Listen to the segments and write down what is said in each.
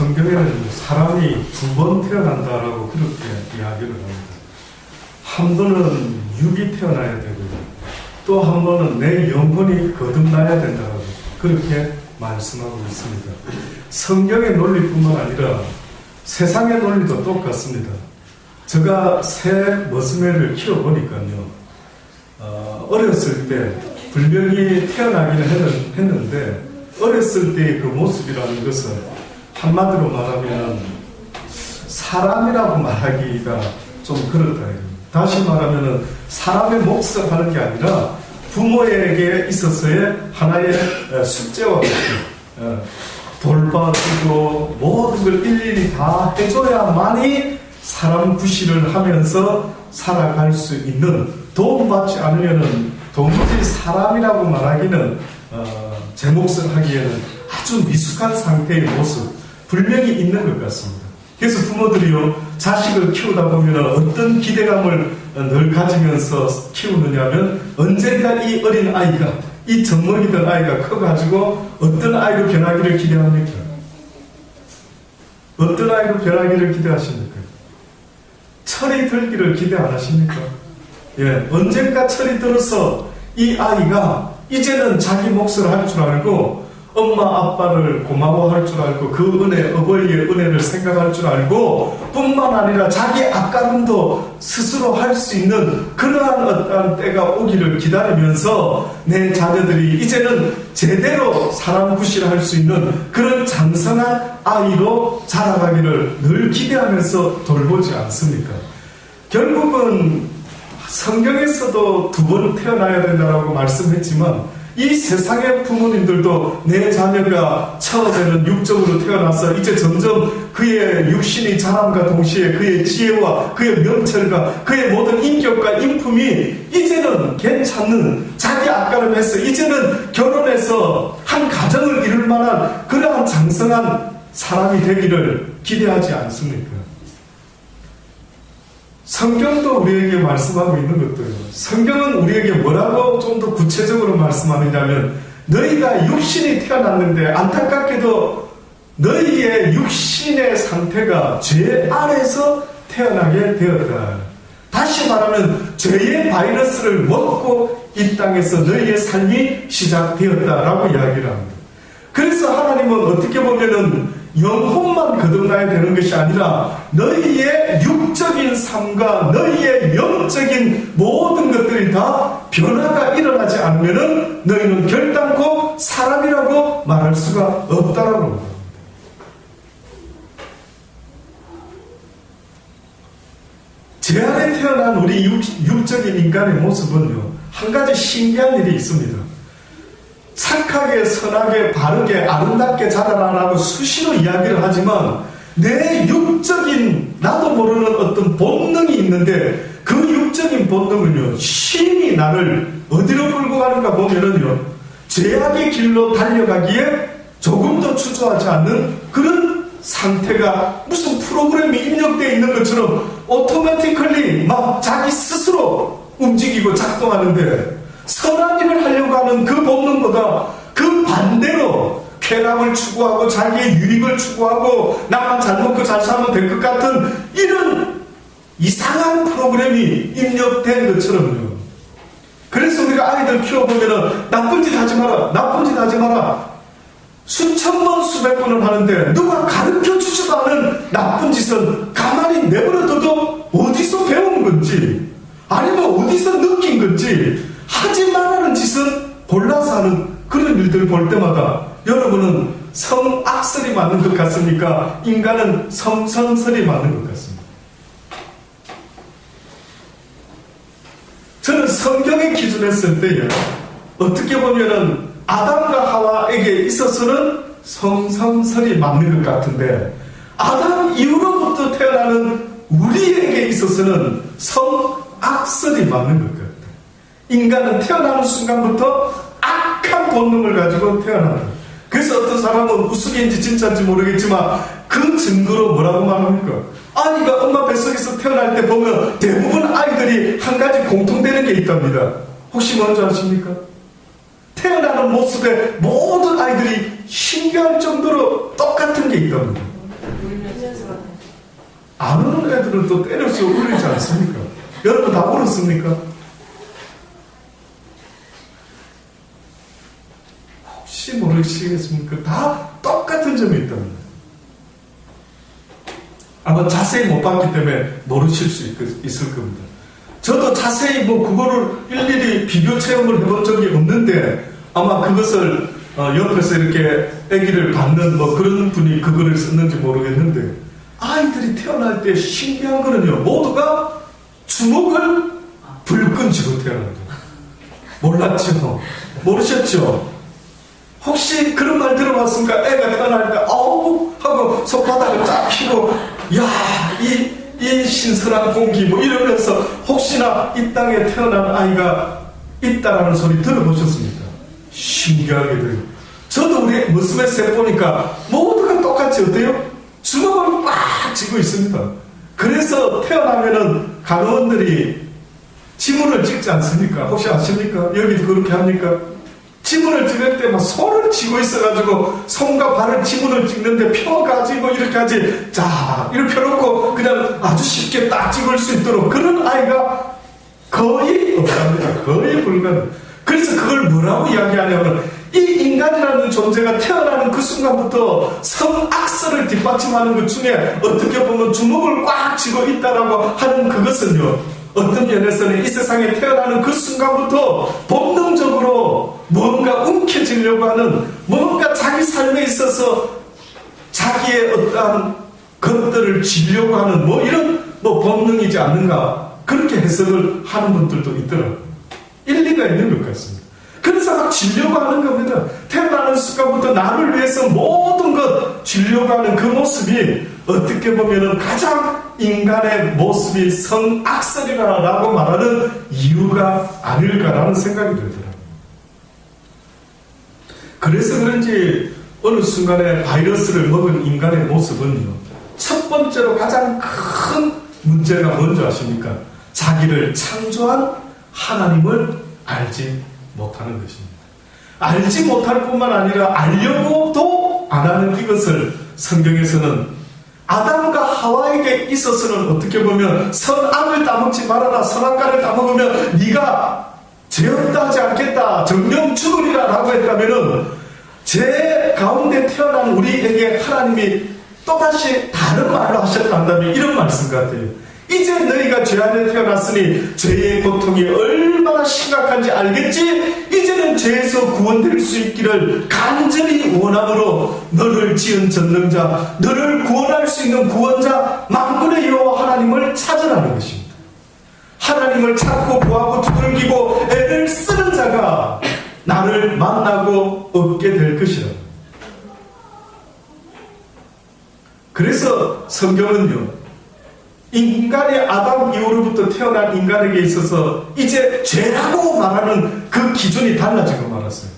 성경에는 사람이 두 번 태어난다라고 그렇게 이야기를 합니다. 한 번은 육이 태어나야 되고요. 또 한 번은 내 영혼이 거듭나야 된다고 그렇게 말씀하고 있습니다. 성경의 논리뿐만 아니라 세상의 논리도 똑같습니다. 제가 새 머스매를 키워보니까요. 어렸을 때 분명히 태어나기는 했는데 어렸을 때의 그 모습이라는 것은 한마디로 말하면 사람이라고 말하기가 좀 그렇다. 다시 말하면 사람의 몫을 하는 게 아니라 부모에게 있어서의 하나의 숙제와 같은 돌봐주고 모든 걸 일일이 다 해줘야만이 사람 구실을 하면서 살아갈 수 있는, 도움받지 않으면 도무지 사람이라고 말하기는 제 몫을 하기에는 아주 미숙한 상태의 모습 분명히 있는 것 같습니다. 그래서 부모들이요, 자식을 키우다 보면 어떤 기대감을 늘 가지면서 키우느냐면 언젠가 이 어린 아이가, 이 젖먹이던 아이가 커가지고 어떤 아이로 변하기를 기대합니까? 어떤 아이로 변하기를 기대하십니까? 철이 들기를 기대 안 하십니까? 예, 언젠가 철이 들어서 이 아이가 이제는 자기 몫을 할 줄 알고 엄마 아빠를 고마워할 줄 알고 그 은혜, 어버이의 은혜를 생각할 줄 알고 뿐만 아니라 자기 앞가림도 스스로 할 수 있는 그러한 어떠한 때가 오기를 기다리면서 내 자녀들이 이제는 제대로 사람 구실할 수 있는 그런 장성한 아이로 자라가기를 늘 기대하면서 돌보지 않습니까? 결국은 성경에서도 두 번 태어나야 된다고 말씀했지만 이 세상의 부모님들도 내 자녀가 처음에는 육적으로 태어나서 이제 점점 그의 육신이 자람과 동시에 그의 지혜와 그의 명철과 그의 모든 인격과 인품이 이제는 괜찮은, 자기 앞가림해서 이제는 결혼해서 한 가정을 이룰 만한 그러한 장성한 사람이 되기를 기대하지 않습니까? 성경도 우리에게 말씀하고 있는 것들이에요. 성경은 우리에게 뭐라고 좀 더 구체적으로 말씀하느냐면, 너희가 육신이 태어났는데 안타깝게도 너희의 육신의 상태가 죄 안에서 태어나게 되었다. 다시 말하면 죄의 바이러스를 먹고 이 땅에서 너희의 삶이 시작되었다라고 이야기를 합니다. 그래서 하나님은 어떻게 보면은 영혼만 거듭나야 되는 것이 아니라 너희의 육적인 삶과 너희의 영적인 모든 것들이 다 변화가 일어나지 않으면 너희는 결단코 사람이라고 말할 수가 없다라고 합니다. 제 안에 태어난 우리 육적인 인간의 모습은요, 한 가지 신기한 일이 있습니다. 착하게, 선하게, 바르게, 아름답게 자라라라고 수시로 이야기를 하지만 내 육적인 나도 모르는 어떤 본능이 있는데 그 육적인 본능은요, 신이 나를 어디로 끌고 가는가 보면은요, 죄악의 길로 달려가기에 조금도 주저하지 않는 그런 상태가 무슨 프로그램이 입력되어 있는 것처럼 오토매티컬리 막 자기 스스로 움직이고 작동하는데, 선한 일을 하려고 하는 그 본능보다 그 반대로 쾌락을 추구하고 자기의 유익을 추구하고 나만 잘 먹고 잘 살면 될 것 같은 이런 이상한 프로그램이 입력된 것처럼요. 그래서 우리가 아이들 키워보면 나쁜 짓 하지 마라, 나쁜 짓 하지 마라 수천 번 수백 번을 하는데 누가 가르쳐주지도 않은 나쁜 짓은 가만히 내버려둬도 어디서 배운 건지 아니면 어디서 느낀 건지 하지 말라는 짓은 골라서 하는 그런 일들을 볼 때마다 여러분은 성악설이 맞는 것 같습니까? 인간은 성선설이 맞는 것 같습니다. 저는 성경의 기준에 쓸 때요, 어떻게 보면은 아담과 하와에게 있어서는 성선설이 맞는 것 같은데 아담 이후로부터 태어나는 우리에게 있어서는 성악설이 맞는 것 같아요. 인간은 태어나는 순간부터 악한 본능을 가지고 태어난다. 그래서 어떤 사람은 우스개인지 진짜인지 모르겠지만 그 증거로 뭐라고 말합니까? 아이가 엄마 뱃속에서 태어날 때 보면 대부분 아이들이 한 가지 공통되는 게 있답니다. 혹시 뭔지 아십니까? 태어나는 모습에 모든 아이들이 신기할 정도로 똑같은 게 있답니다. 안 우는 애들은 또 때려서 울리지 않습니까? 여러분 다 울었습니까? 혹시 모르시겠습니까? 다 똑같은 점이 있답니다. 아마 자세히 못 봤기 때문에 모르실 수 있을 겁니다. 저도 자세히 그거를 일일이 비교 체험을 해본 적이 없는데 아마 그것을 옆에서 이렇게 아기를 받는 그런 분이 그거를 썼는지 모르겠는데 아이들이 태어날 때 신기한 거는요, 모두가 주먹을 불끈 쥐고 태어납니다. 몰랐죠? 모르셨죠? 혹시 그런 말 들어봤습니까? 애가 태어날 때 어우 하고 손바닥을 쫙 펴고 야, 이 신선한 공기 이러면서 혹시나 이 땅에 태어난 아이가 있다라는 소리 들어보셨습니까? 신기하게 돼요. 저도 우리 모습에 세 보니까 모두가 똑같이 어때요? 주먹을 꽉 쥐고 있습니다. 그래서 태어나면은 간호원들이 지문을 찍지 않습니까? 혹시 아십니까? 여기도 그렇게 합니까? 지문을 찍을 때 막 손을 쥐고 있어가지고 손과 발을 지문을 찍는데 펴가지고 이렇게 하지. 자, 이렇게 펴놓고 그냥 아주 쉽게 딱 찍을 수 있도록 그런 아이가 거의 없답니다. 거의 불가능. 그래서 그걸 뭐라고 이야기하냐면 이 인간이라는 존재가 태어나는 그 순간부터 성악설을 뒷받침하는 것 중에 어떻게 보면 주먹을 꽉 쥐고 있다라고 하는 그것은요, 어떤 면에서는 이 세상에 태어나는 그 순간부터 본능적으로 뭔가 움켜쥐려고 하는, 뭔가 자기 삶에 있어서 자기의 어떠한 것들을 쥐려고 하는 이런 본능이지 않는가, 그렇게 해석을 하는 분들도 있더라고요. 일리가 있는 것 같습니다. 그래서 막 쥐려고 하는 겁니다. 태어나는 순간부터 나를 위해서 모든 것 쥐려고 하는 그 모습이 어떻게 보면 가장 인간의 모습이 성악설이라고 말하는 이유가 아닐까라는 생각이 들더라고요. 그래서 그런지 어느 순간에 바이러스를 먹은 인간의 모습은요, 첫 번째로 가장 큰 문제가 뭔지 아십니까? 자기를 창조한 하나님을 알지 못하는 것입니다. 알지 못할 뿐만 아니라 알려고도 안 하는 이것을 성경에서는 아담과 하와에게 있어서는 어떻게 보면 선악을 따먹지 말아라, 선악과를 따먹으면 네가 죄 없다 하지 않겠다, 정령 죽으리라 라고 했다면은 죄 가운데 태어난 우리에게 하나님이 또다시 다른 말로 하셨단다면 이런 말씀 같아요. 이제 너희가 죄 안에 태어났으니 죄의 고통이 얼마나 심각한지 알겠지? 이제는 죄에서 구원될 수 있기를 간절히 원함으로 너를 지은 전능자, 너를 구원할 수 있는 구원자 만군의 여호와 하나님을 찾으라는 것입니다. 하나님을 찾고 구하고 두들기고 애를 쓰는 자가 나를 만나고 얻게 될 것이라. 그래서 성경은요, 인간의 아담 이후로부터 태어난 인간에게 있어서 이제 죄라고 말하는 그 기준이 달라지고 말았어요.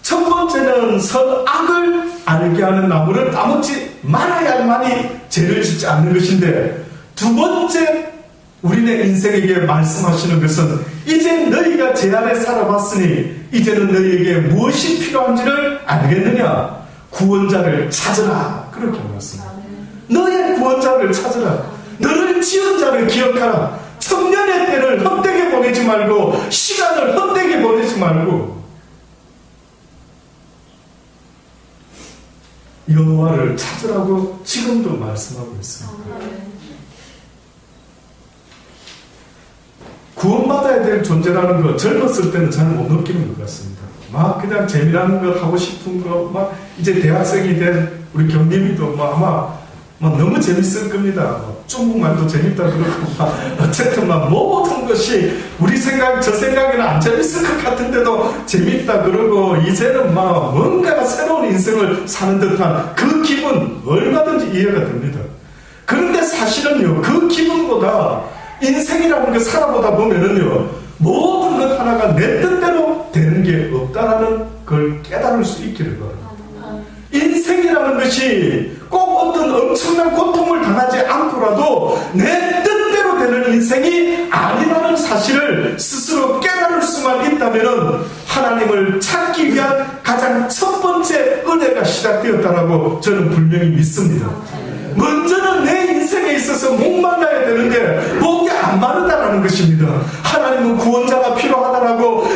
첫 번째는 선악을 알게 하는 나무를 따먹지 말아야만이 죄를 짓지 않는 것인데, 두 번째 우리네 인생에게 말씀하시는 것은 이제 너희가 죄 안에 살아봤으니 이제는 너희에게 무엇이 필요한지를 알겠느냐? 구원자를 찾으라. 그렇게 말씀합니다. 너의 구원자를 찾으라. 너를 지은 자를 기억하라. 청년의 때를 헛되게 보내지 말고, 시간을 헛되게 보내지 말고 여호와를 찾으라고 지금도 말씀하고 있습니다. 구원받아야 될 존재라는 거 젊었을 때는 잘 못 느끼는 것 같습니다. 막 그냥 재미나는 것 하고 싶은 거, 막 이제 대학생이 된 우리 경림이도 아마 너무 재밌을 겁니다. 중국말도 재밌다 그러고 어쨌든 모든 것이 우리 생각 저 생각에는 안 재밌을 것 같은데도 재밌다 그러고 이제는 뭔가 새로운 인생을 사는 듯한 그 기분 얼마든지 이해가 됩니다. 그런데 사실은요, 그 기분보다 인생이라는 거 살아보다 보면은요, 모든 것 하나가 내 뜻대로 되는 게 없다라는 걸 깨달을 수 있기를 바랍니다. 인생이라는 것이 꼭 어떤 엄청난 고통을 당하지 않고라도 내 뜻대로 되는 인생이 아니라는 사실을 스스로 깨달을 수만 있다면 하나님을 찾기 위한 가장 첫 번째 은혜가 시작되었다라고 저는 분명히 믿습니다. 먼저는 내 인생에 있어서 목말라야 되는데 목이 안 마르다라는 것입니다. 하나님은 구원자가 필요하다라고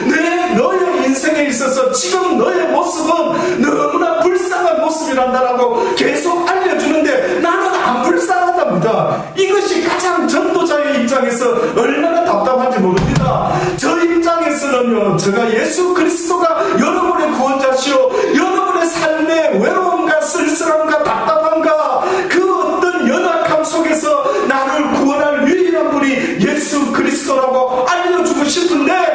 너의 인생에 있어서 지금 너의 모습은 너무나 불쌍한 모습이란다라고 계속 알려주는데 나는 안 불쌍하답니다. 이것이 가장 전도자의 입장에서 얼마나 답답한지 모릅니다. 저 입장에서는요, 제가 예수 그리스도가 여러분의 구원자시오, 여러분의 삶의 외로움과 쓸쓸함과 답답함과 그 어떤 연약함 속에서 나를 구원할 유일한 분이 예수 그리스도라고 알려주고 싶은데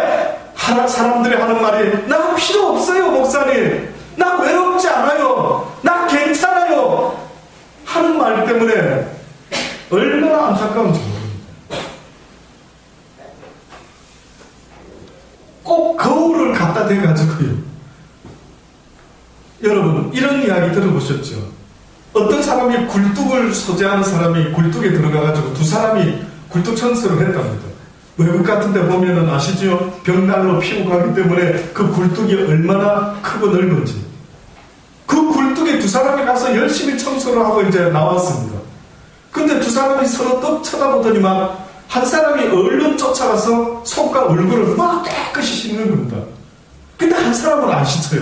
사람들이 하는 말이 나 필요 없어요 목사님, 나 외롭지 않아요, 나 괜찮아요 하는 말 때문에 얼마나 안타까운지 모릅니다. 꼭 거울을 갖다 대가지고요, 여러분 이런 이야기 들어보셨죠? 어떤 사람이 굴뚝을 소재하는 사람이 굴뚝에 들어가가지고 두 사람이 굴뚝 청소를 했답니다. 외국 같은 데 보면은 아시죠? 벽난로 피고 가기 때문에 그 굴뚝이 얼마나 크고 넓은지. 그 굴뚝에 두 사람이 가서 열심히 청소를 하고 이제 나왔습니다. 근데 두 사람이 서로 떡 쳐다보더니만 한 사람이 얼른 쫓아가서 손과 얼굴을 막 깨끗이 씻는 겁니다. 근데 한 사람은 안 씻어요.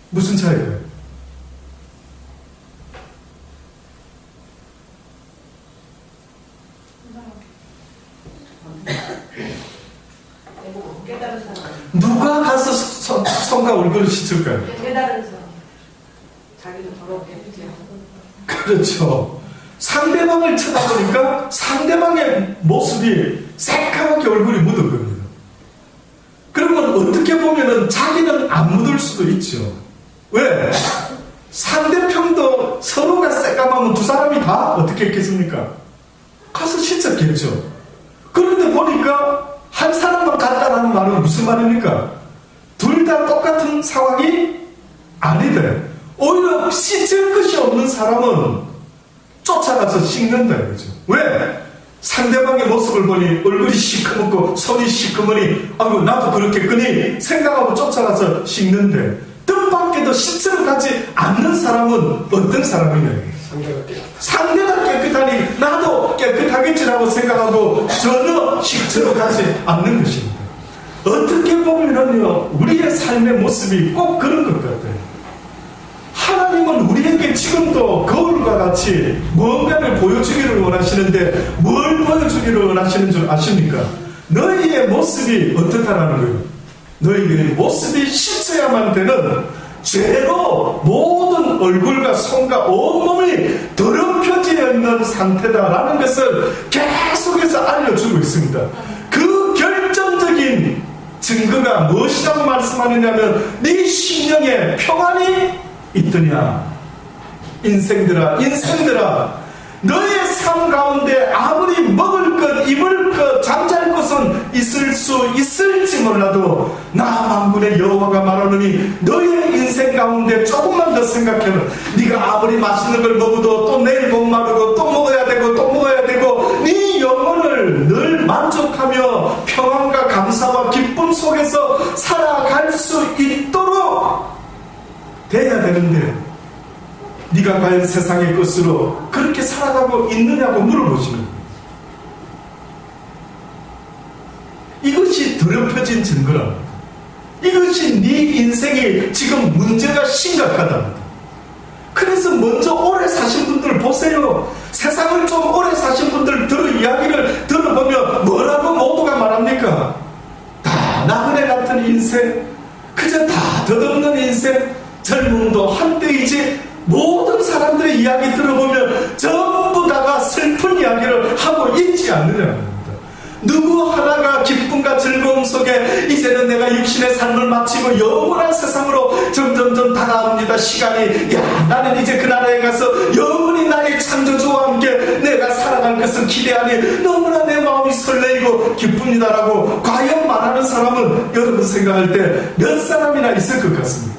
무슨 차이예요? 누가 가서 손과 얼굴을 씻을까요? 깨달은 사람. 자기도 더럽게 해주지 않고. 그렇죠. 상대방을 쳐다보니까 상대방의 모습이 새까맣게 얼굴이 묻은 겁니다. 그러면 어떻게 보면은 자기는 안 묻을 수도 있죠. 왜? 상대편도 서로가 새까마면 두 사람이 다 어떻게 했겠습니까? 가서 씻었겠죠. 그런데 보니까 한 사람만 갔다라는 말은 무슨 말입니까? 둘 다 똑같은 상황이 아니대. 오히려 씻을 것이 없는 사람은 쫓아가서 씻는다 이거죠. 왜? 상대방의 모습을 보니 얼굴이 시커멓고 손이 시커머니 아이고 나도 그렇겠거니 생각하고 쫓아가서 씻는데, 뜻밖에도 씻으러 가지 않는 사람은 어떤 사람이냐? 상대가 깨끗하니 나도 깨끗하겠지라고 생각하고 전혀 씻으러 가지 않는 것입니다. 어떻게 보면은요, 우리의 삶의 모습이 꼭 그런 것 같아요. 하나님은 우리에게 지금도 거울과 같이 뭔가를 보여주기를 원하시는데 뭘 보여주기를 원하시는 줄 아십니까? 너희의 모습이 어떻다라는 거예요. 너희의 모습이 씻어야만 되는, 죄로 모든 얼굴과 손과 온몸이 더럽혀져 있는 상태다라는 것을 계속해서 알려주고 있습니다. 그 결정적인 증거가 무엇이라고 말씀하느냐면 네 심령에 평안이 있더냐. 인생들아 너의 삶 가운데 아무리 먹을 것 입을 것 잠잘 것은 있을 수 있을지 몰라도 나 만군의 여호와가 말하노니 너의 인생 가운데 조금만 더 생각해봐. 네가 아무리 맛있는 걸 먹어도 또 내일 목마르고 또 먹어야 되고 네 영혼을 늘 만족하며 평안과 감사와 기쁨 속에서 살아갈 수 있도록 돼야 되는데 네가 과연 세상의 것으로 그렇게 살아가고 있느냐고 물어보시는 거예요. 이것이 더럽혀진 증거랍니다. 이것이 네 인생이 지금 문제가 심각하답니다. 그래서 먼저 오래 사신 분들 보세요. 세상을 좀 오래 사신 분들 이야기를 들어보면 뭐라고 모두가 말합니까? 다 나그네 같은 인생, 그저 다 덧없는 인생, 젊음도 한때이지. 모든 사람들의 이야기 들어보면 전부 다가 슬픈 이야기를 하고 있지 않느냐는 겁니다. 누구 하나가 기쁨과 즐거움 속에 이제는 내가 육신의 삶을 마치고 영원한 세상으로 점점점 다가옵니다. 시간이, 나는 이제 그 나라에 가서 영원히 나의 창조주와 함께 내가 살아갈 것을 기대하니 너무나 내 마음이 설레이고 기쁩니다라고 과연 말하는 사람은 여러분 생각할 때 몇 사람이나 있을 것 같습니다.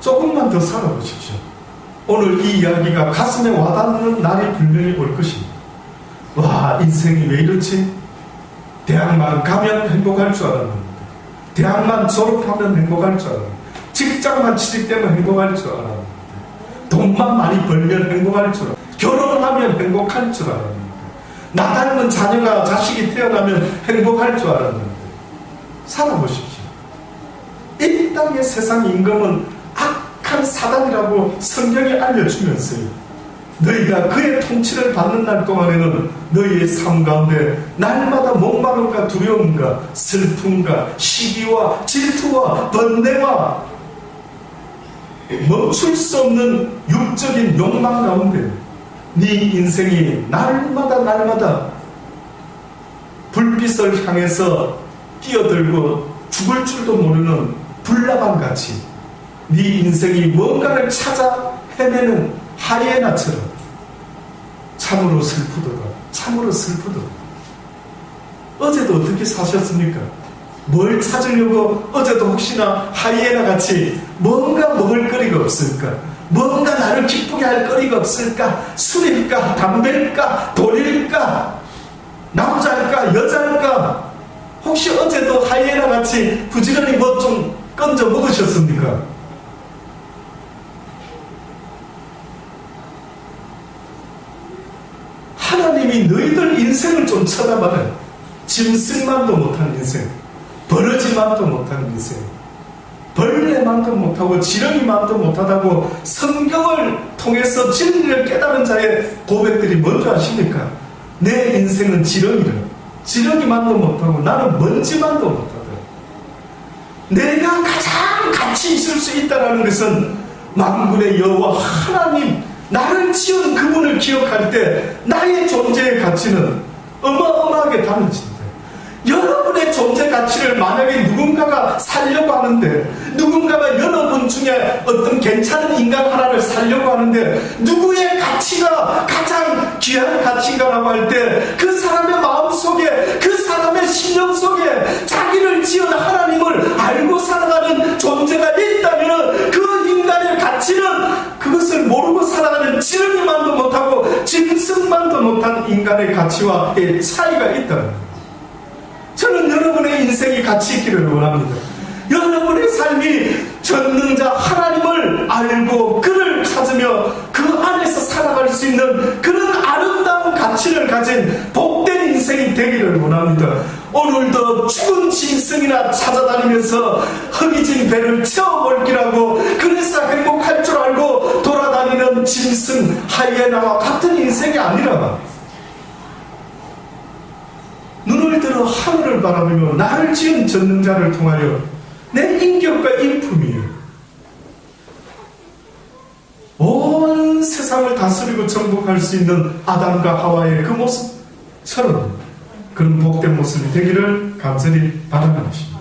조금만 더 살아보십시오. 오늘 이 이야기가 가슴에 와닿는 날이 분명히 올 것입니다. 와, 인생이 왜 이렇지? 대학만 가면 행복할 줄 알았는데, 대학만 졸업하면 행복할 줄 알았는데, 직장만 취직되면 행복할 줄 알았는데, 돈만 많이 벌면 행복할 줄 알아. 결혼하면 행복할 줄 알았는데, 나 닮은 자녀가 자식이 태어나면 행복할 줄 알았는데, 살아보십시오. 이 땅의 세상 임금은 악한 사단이라고 성경이 알려주면서요, 너희가 그의 통치를 받는 날 동안에는 너희의 삶 가운데 날마다 목마름과 두려움과 슬픔과 시기와 질투와 번뇌와 멈출 수 없는 육적인 욕망 가운데 네 인생이 날마다 불빛을 향해서 뛰어들고 죽을 줄도 모르는 불나방같이 네 인생이 뭔가를 찾아 헤매는 하이에나처럼 참으로 슬프도다. 참으로 슬프도다. 어제도 어떻게 사셨습니까? 뭘 찾으려고 어제도 혹시나 하이에나 같이 뭔가 먹을 거리가 없을까? 뭔가 나를 기쁘게 할 거리가 없을까? 술일까? 담배일까? 돈일까? 남자일까? 여자일까? 혹시 어제도 하이에나 같이 부지런히 뭐 좀 건져 먹으셨습니까? 하나님이 너희들 인생을 좀 쳐다봐라. 짐승만도 못한 인생, 버러지만도 못한 인생, 벌레만도 못하고 지렁이만도 못하다고 성경을 통해서 진리를 깨달은 자의 고백들이 뭔지 아십니까? 내 인생은 지렁이만도 못하고 나는 먼지만도 못하다. 내가 가장 가치 있을 수 있다는 것은 만군의 여호와 하나님, 나를 지은 그분을 기억할 때 나의 존재의 가치는 어마어마하게 달라진다. 여러분의 존재 가치를 만약에 누군가가 살려고 하는데, 누군가가 여러분 중에 어떤 괜찮은 인간 하나를 살려고 하는데 누구의 가치가 가장 귀한 가치인가라고 할 때 그 사람의 마음속에, 그 사람의 심령 속에 자기를 지은 하나님을 알고 살아가는 존재가 있다면 그 인간의 가치는 그것을 모르고 살아가는 지렁이만도 못하고 짐승만도 못한 인간의 가치와의 차이가 있다는 거예요. 저는 여러분의 인생이 가치 있기를 원합니다. 여러분의 삶이 전능자 하나님을 알고 그를 찾으며 그 안에서 살아갈 수 있는 그런 아름다운 가치를 가진 복된 인생이 되기를 원합니다. 오늘도 죽은 짐승이나 찾아다니면서 허기진 배를 채워볼기라고 그래서 행복할 줄 알고 돌아다니는 짐승 하이에나와 같은 인생이 아니라, 눈을 들어 하늘을 바라보며 나를 지은 전능자를 통하여 내 인격과 인품이 온 세상을 다스리고 정복할 수 있는 아담과 하와의 그 모습처럼 그런 복된 모습이 되기를 간절히 바라는 것입니다.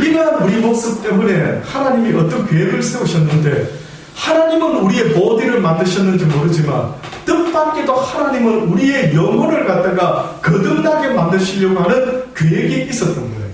이러한 우리 모습 때문에 하나님이 어떤 계획을 세우셨는데, 하나님은 우리의 보디를 만드셨는지 모르지만 뜻밖에도 하나님은 우리의 영혼을 갖다가 거듭나게 만드시려고 하는 계획이 있었던 거예요.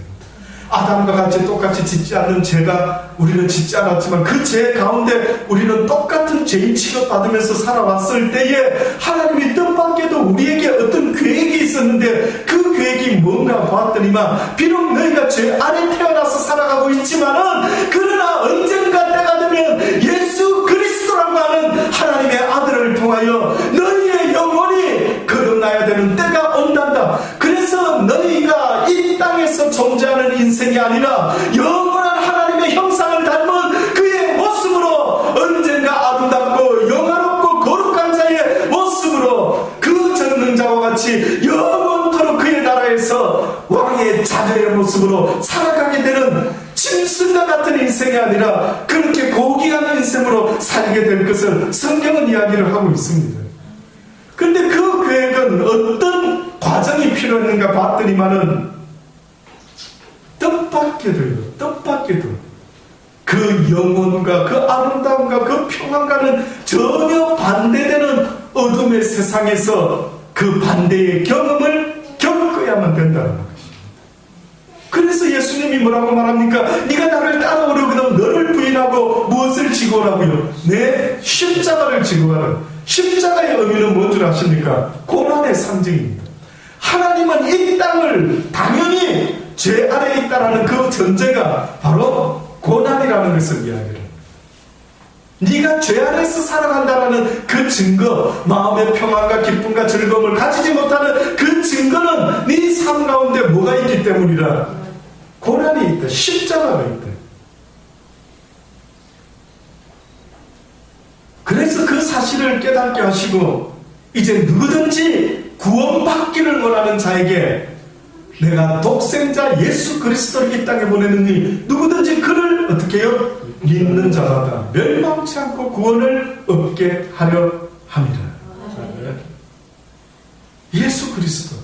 아담과 같이 똑같이 짓지 않는 죄가 우리는 짓지 않았지만 그 죄 가운데 우리는 똑같은 죄인 취급받으면서 살아왔을 때에 하나님이 뜻밖에도 우리에게 어떤 계획이 있었는데, 그 계획이 뭔가 봤더니만 비록 너희가 죄 안에 태어나서 살아가고 있지만은 그러나 언젠가 때가 되면 예수 그리스도라고 하는 하나님의 아들을 통하여 너희의 영혼이 거듭나야 되는 때가 온단다. 그래서 너희가 이 땅에서 존재하는 인생이 아니라 영원한 하나님의 형상을 닮은 그의 모습으로 언젠가 아름답고 영화롭고 거룩한 자의 모습으로 그 전능자와 같이 영원토록 그의 나라에서 왕의 자녀의 모습으로 살아가게 되는 짐승과 같은 인생이 아니라 그렇게 고귀한 인생으로 살게 될 것을 성경은 이야기를 하고 있습니다. 그런데 그 계획은 어떤 과정이 필요했는가 봤더니만은 뜻밖에도 그 영혼과 그 아름다움과 그 평안과는 전혀 반대되는 어둠의 세상에서 그 반대의 경험을 겪어야만 된다는 것입니다. 그래서 예수님이 뭐라고 말합니까? 네가 나를 따라오려거든 너를 부인하고 무엇을 지고 오라고요? 내 십자가를 지고 가라. 십자가의 의미는 뭔 줄 아십니까? 고난의 상징입니다. 하나님은 이 땅을 당연히 죄 아래 있다라는 그 전제가 바로 고난이라는 것을 이야기해요. 네가 죄 안에서 살아간다라는 그 증거, 마음의 평안과 기쁨과 즐거움을 가지지 못하는 그 증거는 네 삶 가운데 뭐가 있기 때문이라. 고난이 있다. 십자가가 있다. 그래서 그 사실을 깨닫게 하시고 이제 누구든지 구원받기를 원하는 자에게 내가 독생자 예수 그리스도를 이 땅에 보내느니 누구든지 그를 어떻게 해요? 믿는 자마다 멸망치 않고 구원을 얻게 하려 함이라. 예수 그리스도.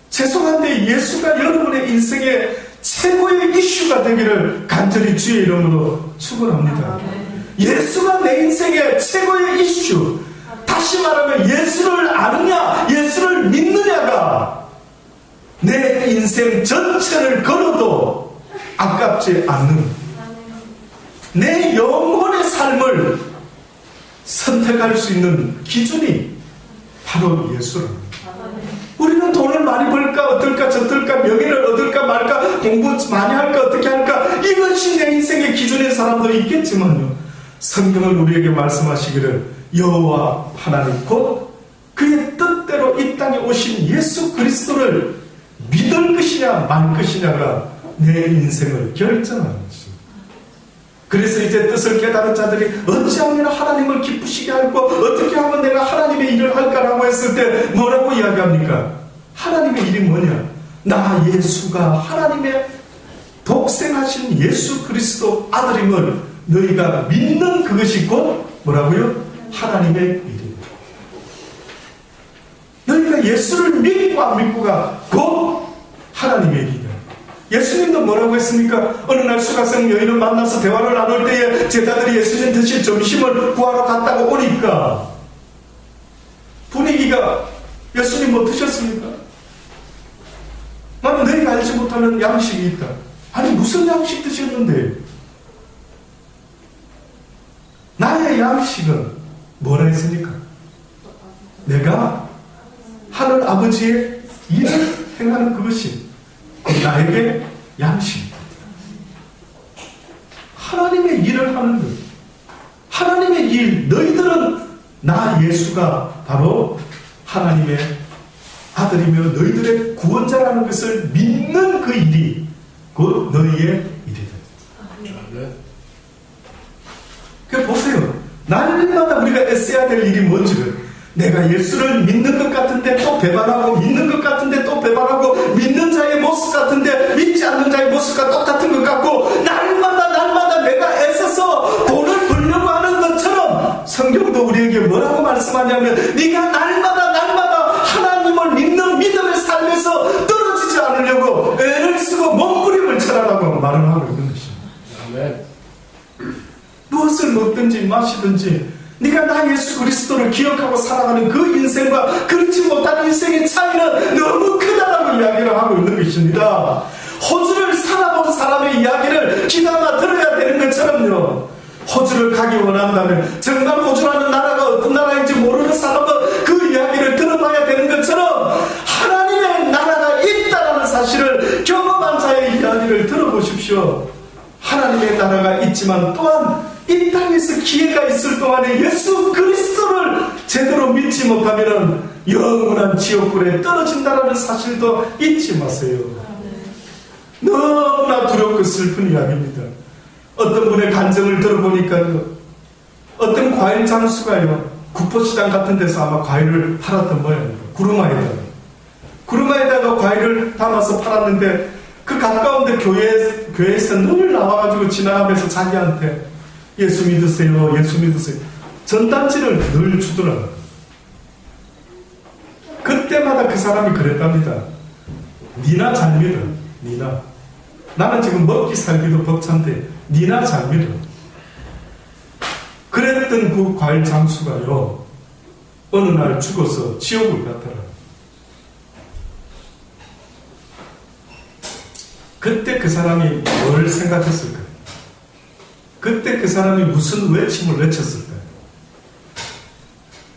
죄송한데 예수가 여러분의 인생의 최고의 이슈가 되기를 간절히 주의 이름으로 축원합니다. 예수가 내 인생의 최고의 이슈. 다시 말하면 예수를 아느냐 예수를 믿느냐가 내 인생 전체를 걸어도 아깝지 않는 내 영혼의 삶을 선택할 수 있는 기준이 바로 예수랍니다. 우리는 돈을 많이 벌까 어떨까 저떨까 명예를 얻을까 말까 공부 많이 할까 어떻게 할까 이것이 내 인생의 기준의 사람도 있겠지만요, 성경은 우리에게 말씀하시기를 여호와 하나님 곧 그의 뜻대로 이 땅에 오신 예수 그리스도를 믿을 것이냐 말 것이냐가 내 인생을 결정하는 것입니다. 그래서 이제 뜻을 깨달은 자들이 어찌하면 하나님을 기쁘시게 할고 어떻게 하면 내가 하나님의 일을 할까라고 했을 때 뭐라고 이야기합니까? 하나님의 일이 뭐냐? 나 예수가 하나님의 독생하신 예수 그리스도 아들임을 너희가 믿는 그것이 곧 뭐라고요? 하나님의 일입니다. 너희가 예수를 믿고 안 믿고가 곧 하나님의 일이다. 예수님도 뭐라고 했습니까? 어느 날 수가성 여인을 만나서 대화를 나눌 때에 제자들이 예수님 드실 점심을 구하러 갔다고 오니까 분위기가 예수님 뭐 드셨습니까? 나는 너희가 알지 못하는 양식이 있다. 아니 무슨 양식 드셨는데? 나의 양식은 뭐라 했습니까? 내가 하늘 아버지의 일을 행하는 그것이 나에게 양식입니다. 하나님의 일을 하는 것. 하나님의 일. 너희들은 나 예수가 바로 하나님의 아들이며 너희들의 구원자라는 것을 믿는 그 일이 곧 너희의 일이다. 그러니까 보세요. 날마다 우리가 애써야 될 일이 뭔지를, 내가 예수를 믿는 것 같은데 또 배반하고 믿는 것 같은데 또 배반하고 믿는 자의 모습 같은데 믿지 않는 자의 모습과 똑같은 것 같고 날마다 내가 애써서 돈을 벌려고 하는 것처럼 성경도 우리에게 뭐라고 말씀하냐면 네가 날마다 하나님을 믿는 믿음의 삶에서 떨어지지 않으려고 애를 쓰고 몸부림을 쳐라라고 말을 하고 있는 것입니다. 아멘. 무엇을 먹든지 마시든지 네가 나 예수 그리스도를 기억하고 살아가는 그 인생과 그렇지 못한 인생의 차이는 너무 크다라고 이야기를 하고 있는 것입니다. 호주를 살아본 사람의 이야기를 귀담아 들어야 되는 것처럼요, 호주를 가기 원한다면 정말 호주라는 나라가 어떤 나라인지 모르는 사람은 그 이야기를 들어봐야 되는 것처럼 하나님의 나라가 있다는 사실을 경험한 자의 이야기를 들어보십시오. 하나님의 나라가 있지만 또한 이 땅에서 기회가 있을 동안에 예수 그리스도를 제대로 믿지 못하면 영원한 지옥불에 떨어진다는 사실도 잊지 마세요. 너무나 두렵고 슬픈 이야기입니다. 어떤 분의 간증을 들어보니까요, 어떤 과일 장수가요, 국포시장 같은 데서 아마 과일을 팔았던 모양입니다. 구루마에다가 과일을 담아서 팔았는데 그 가까운데 교회에서 늘 나와가지고 지나가면서 자기한테 예수 믿으세요, 예수 믿으세요 전단지를 늘 주더라고요. 그때마다 그 사람이 그랬답니다. 니나 잘 믿어. 니나. 나는 지금 먹기 살기도 벅찬데 니나 잘 믿어. 그랬던 그 과일 장수가요, 어느 날 죽어서 지옥을 갔더라. 그때 그 사람이 뭘 생각했을까요? 그때 그 사람이 무슨 외침을 외쳤을까요?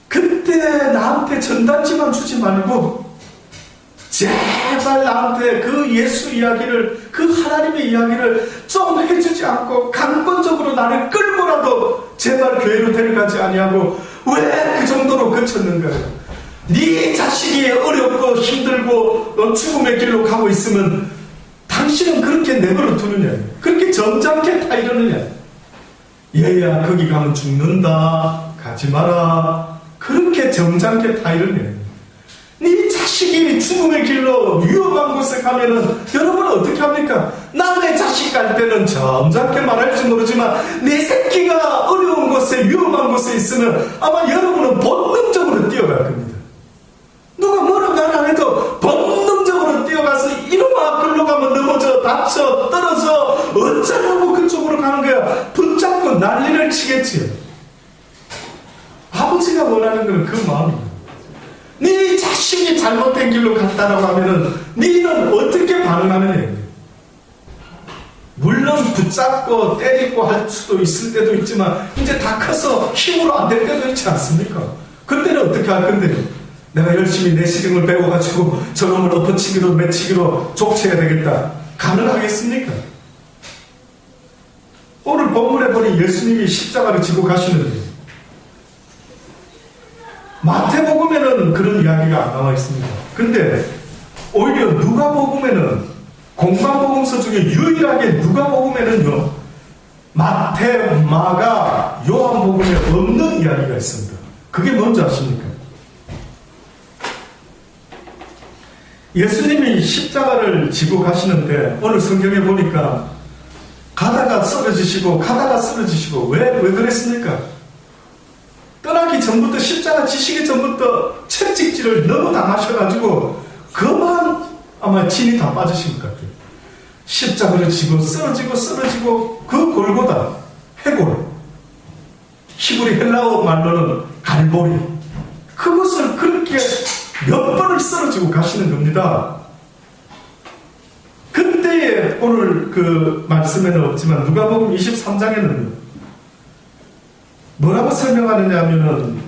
그때 나한테 전단지만 주지 말고 제발 나한테 그 예수 이야기를, 그 하나님의 이야기를 좀 해주지 않고 강권적으로 나를 끌고라도 제발 교회로 데려가지 아니하고 왜 그 정도로 거쳤는가요? 네 자식이 어렵고 힘들고 죽음의 길로 가고 있으면 당신은 그렇게 내버려 두느냐? 그렇게 점잖게 타이르느냐? 얘야 거기 가면 죽는다, 가지 마라, 그렇게 점잖게 타이르느냐? 네 자식이 죽음의 길로 위험한 곳에 가면은 여러분은 어떻게 합니까? 남의 자식 갈 때는 점잖게 말할지 모르지만 내 새끼가 어려운 곳에, 위험한 곳에 있으면 아마 여러분은 본능적으로 뛰어갈 겁니다. 누가 뭐라 말 안 해도 본능적으로 뛰어가서 이놈아 글로 가면 넘어져, 다쳐, 떨어져, 어쩌라고 그쪽으로 가는 거야. 붙잡고 난리를 치겠지요. 아버지가 원하는 건 그 마음입니다. 네 자식이 잘못된 길로 갔다라고 하면은 네는 어떻게 반응하느냐. 물론 붙잡고 때리고 할 수도 있을 때도 있지만 이제 다 커서 힘으로 안 될 때도 있지 않습니까? 그때는 어떻게 할 건데요? 내가 열심히 내 시름을 배워가지고 저놈을 엎어치기로 매치기로 족쳐야 되겠다. 가능하겠습니까? 오늘 본문에 보니 예수님이 십자가를 지고 가시는데 마태복음에는 그런 이야기가 안 나와 있습니다. 근데 오히려 누가복음에는, 공관복음서 중에 유일하게 누가복음에는요, 마태, 마가, 요한복음에 없는 이야기가 있습니다. 그게 뭔지 아십니까? 예수님이 십자가를 지고 가시는데 오늘 성경에 보니까 가다가 쓰러지시고 가다가 쓰러지시고 왜 그랬습니까? 떠나기 전부터, 십자가 지시기 전부터 채찍질을 너무 당하셔가지고 그만 아마 진이 다 빠지신 것 같아요. 십자가를 지고 쓰러지고 그 골고다, 해골, 히브리 헬라어 말로는 갈보리, 그것을 그렇게 몇 번을 쓰러지고 가시는 겁니다. 그때에 오늘 그 말씀에는 없지만 누가복음 23장에는 뭐라고 설명하느냐 하면은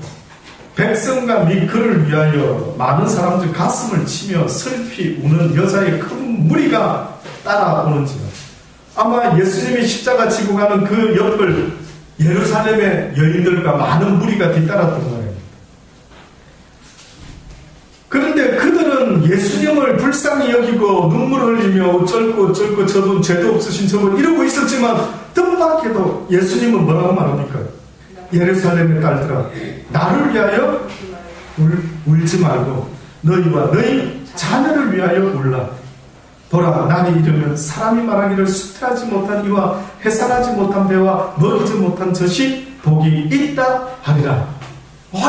백성과 및 그를 위하여 많은 사람들 가슴을 치며 슬피 우는 여자의 큰 무리가 따라오는지라. 아마 예수님이 십자가 지고 가는 그 옆을 예루살렘의 여인들과 많은 무리가 뒤따랐던 거예요. 그런데 그들은 예수님을 불쌍히 여기고 눈물을 흘리며 어쩔고 저분 죄도 없으신 저분 이러고 있었지만 뜻밖에도 예수님은 뭐라고 말합니까? 예루살렘의 딸들아, 나를 위하여 울지 말고 너희와 너희 자녀를 위하여 울라. 보라, 날이 이르면 사람이 말하기를 수태하지 못한 이와 해산하지 못한 배와 먹이지 못한 젖이 복이 있다 하리라.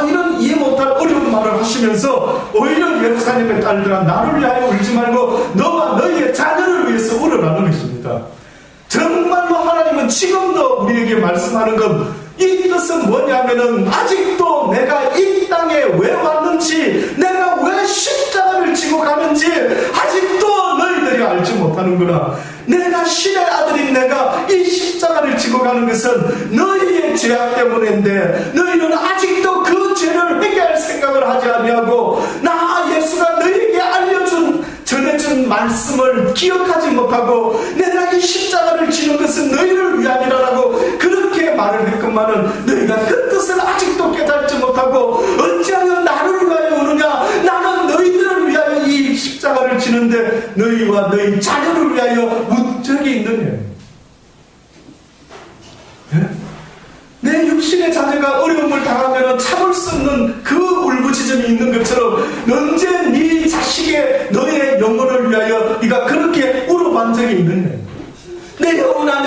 이런 이해 못할 어려운 말을 하시면서 오히려 예루살렘의 딸들아, 나를 위하여 울지 말고 너와 너희의 자녀를 위해서 울으라는 것입니다. 정말로 하나님은 지금도 우리에게 말씀하는 것, 이 뜻은 뭐냐면은 아직도 내가 이 땅에 왜 왔는지, 내가 왜 십자가를 지고 가는지 아직도 너희들이 알지 못하는구나. 내가 신의 아들인 내가 이 십자가를 지고 가는 것은 너희의 죄악 때문인데 너희는 아직도 그 죄를 회개할 생각을 하지 아니하고 나 예수가 너희에게 전해준 말씀을 기억하지 못하고 내가 이 십자가를 지는 것은 너희를 위함이라고 그렇게 말을 했건만은 너희가 그 뜻을 아직도 깨닫지 못하고 어찌하여 나를 위하여 우느냐. 나는 너희들을 위하여 이 십자가를 지는데 너희와 너희 자녀를 위하여 운 적이 있느냐. 네? 내 육신의 자녀가 어려움을 당하면 참을 수 없는 그 울부짖음이 있는 것처럼 언제 네 자식의 너의 영혼을 위하여 네가 그렇게 울어본 적이 있느냐. 내 영혼아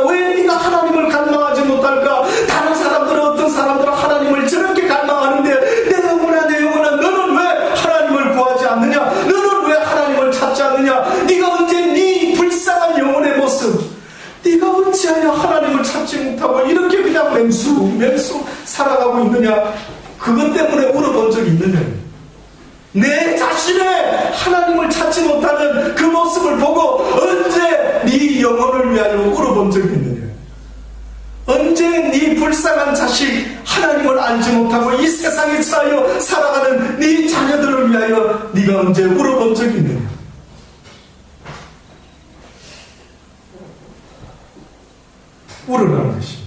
왜 네가 하나님을 갈망하지 못할까. 다른 사람들은, 어떤 사람들은 하나님을 저렇게 갈망하는데 내 영혼아 너는 왜 하나님을 구하지 않느냐. 너는 왜 하나님을 찾지 않느냐. 네가 언제 네 불쌍한 영혼의 모습, 네가 어찌하여 하나님을 찾지 못하고 이렇게 그냥 맹수 살아가고 있느냐. 그것 때문에 울어본 적이 있느냐. 내 자신의 하나님을 찾지 못하는 그 모습을 보고 언제 네 영혼을 위하여 울어본 적이 있느냐. 언제 네 불쌍한 자식 하나님을 알지 못하고 이 세상에 처하여 살아가는 네 자녀들을 위하여 네가 언제 울어본 적이 있느냐? 울으라는 것입니다.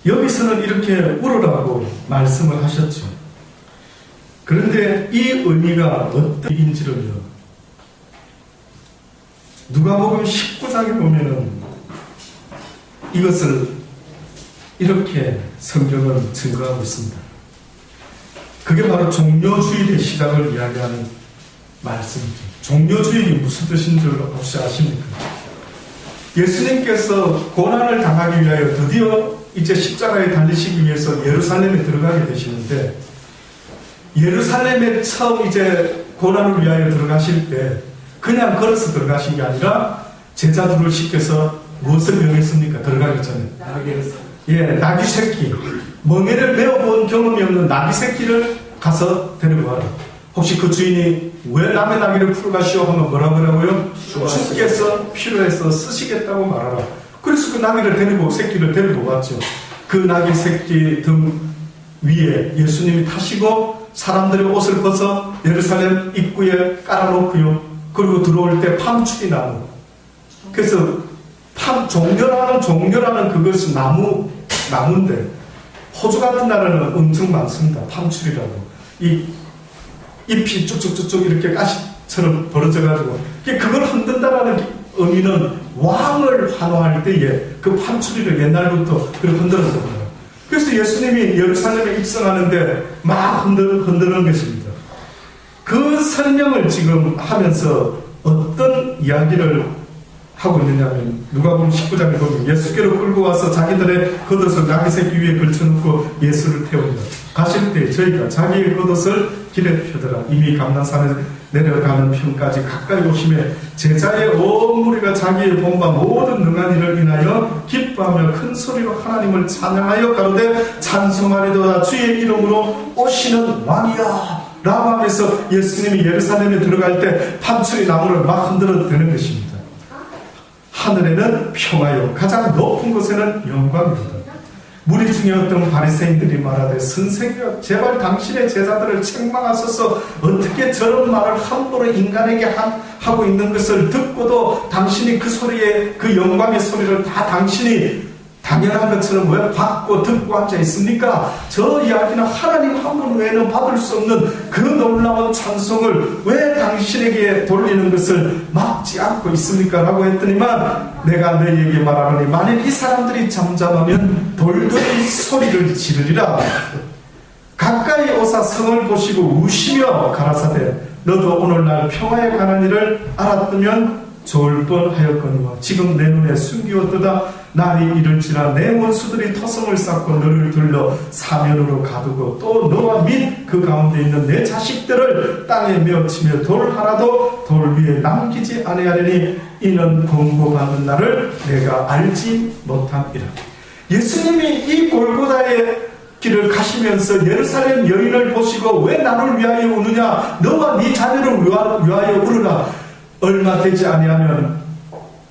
여기서는 이렇게 울으라고 말씀을 하셨죠. 그런데 이 의미가 어떤 의미인지를요, 누가복음 19장에 보면은 이것을 이렇게 성경은 증거하고 있습니다. 그게 바로 종려주일의 시작을 이야기하는 말씀이죠. 종려주일이 무슨 뜻인 줄 혹시 아십니까? 예수님께서 고난을 당하기 위하여 드디어 이제 십자가에 달리시기 위해서 예루살렘에 들어가게 되시는데, 예루살렘에 처음 이제 고난을 위하여 들어가실 때 그냥 걸어서 들어가신 게 아니라 제자들을 시켜서 무엇을 명했습니까? 들어가기 전에 나귀 새끼, 멍에를 메어본 경험이 없는 나귀 새끼를 가서 데리고 와라. 혹시 그 주인이 왜 남의 나귀를 풀어가시오 하면 뭐라 그러고요? 주께서 필요해서 쓰시겠다고 말하라. 그래서 그 나귀를 새끼를 데리고 왔죠. 그 나귀 새끼 등 위에 예수님이 타시고 사람들의 옷을 벗어 예루살렘 입구에 깔아놓고요. 그리고 들어올 때 팜추리 나무. 그래서 종려라는 그것이 나무인데, 호주 같은 나라는 엄청 많습니다. 팜추리라고. 이 잎이 쭉쭉쭉쭉 이렇게 가시처럼 벌어져가지고, 그걸 흔든다라는 의미는 왕을 환호할 때에 그 팜추리를 옛날부터 그렇게 흔들었습니다. 그래서 예수님이 예루살렘에 입성하는데 막 흔드는 것입니다. 그 설명을 지금 하면서 어떤 이야기를 하고 있느냐면, 누가복음 19장에 보면 예수께로 끌고 와서 자기들의 겉옷을 나귀 새끼 위에 걸쳐놓고 예수를 태웁니다. 가실 때 저희가 자기의 겉옷을 길에 펴더라. 이미 감난산에 내려가는 편까지 가까이 오심에 제자의 온 무리가 자기의 본바 모든 능한 일을 인하여 기뻐하며 큰 소리로 하나님을 찬양하여 가로되 찬송하리도다 주의 이름으로 오시는 왕이야 라고 하면서 예수님이 예루살렘에 들어갈 때 팜추리 나무를 막 흔들어 대는 것입니다. 하늘에는 평화요 가장 높은 곳에는 영광입니다. 무리 중에 어떤 바리새인들이 말하되 선생이여 제발 당신의 제자들을 책망하소서, 어떻게 저런 말을 함부로 인간에게 하고 있는 것을 듣고도 당신이 그 소리에 그 영광의 소리를 다 당신이 당연한 것처럼 왜 받고 듣고 앉아 있습니까? 저 이야기는 하나님 한 분 외에는 받을 수 없는 그 놀라운 찬송을 왜 당신에게 돌리는 것을 막지 않고 있습니까? 라고 했더니만 내가 너희에게 말하노니 만일 이 사람들이 잠잠하면 돌들이 소리를 지르리라. 가까이 오사 성을 보시고 우시며 가라사대 너도 오늘날 평화에 관한 일을 알았다면 좋을 뻔하였거니와 지금 내 눈에 숨기었도다. 날이 이를지라 내 원수들이 토성을 쌓고 너를 둘러 사면으로 가두고 또 너와 및 그 가운데 있는 내 자식들을 땅에 메어치며 돌 하나도 돌 위에 남기지 아니하리니 이는 권고받는 날을 내가 알지 못함이라. 예수님이 이 골고다의 길을 가시면서 예루살렘 여인을 보시고 왜 나를 위하여 우느냐, 너와 네 자녀를 위하여 울으라. 얼마 되지 아니하면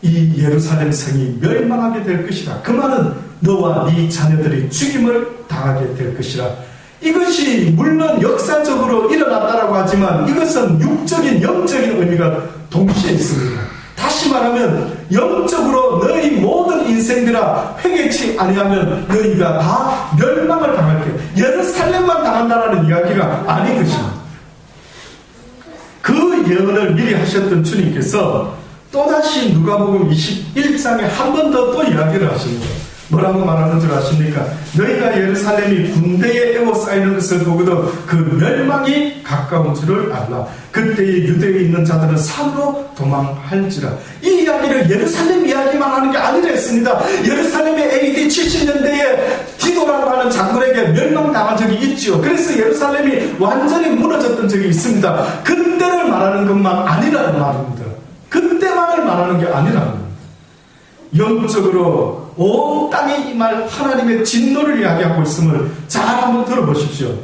이 예루살렘 성이 멸망하게 될 것이라. 그 말은 너와 네 자녀들이 죽임을 당하게 될 것이라. 이것이 물론 역사적으로 일어났다라고 하지만 이것은 육적인 영적인 의미가 동시에 있습니다. 다시 말하면 영적으로 너희 모든 인생들아 회개치 아니하면 너희가 다 멸망을 당할 게, 예루살렘만 당한다라는 이야기가 아닌 것입니다. 그 예언을 미리 하셨던 주님께서 또다시 누가복음 21장에 한 번 더 또 이야기를 하십니다. 뭐라고 말하는 줄 아십니까? 너희가 예루살렘이 군대에 에워싸이는 것을 보고도 그 멸망이 가까운 줄을 알라. 그때의 유대에 있는 자들은 산으로 도망할지라. 이 이야기를 예루살렘 이야기만 하는 게 아니라 했습니다. 예루살렘의 AD 70년대에 디도라고 하는 장군에게 멸망당한 적이 있죠. 그래서 예루살렘이 완전히 무너졌던 적이 있습니다. 그때를 말하는 것만 아니라는 말입니다. 그때만을 말하는 게 아니라는 겁니다. 영적으로 온 땅에 임할 하나님의 진노를 이야기하고 있음을 잘 한번 들어보십시오.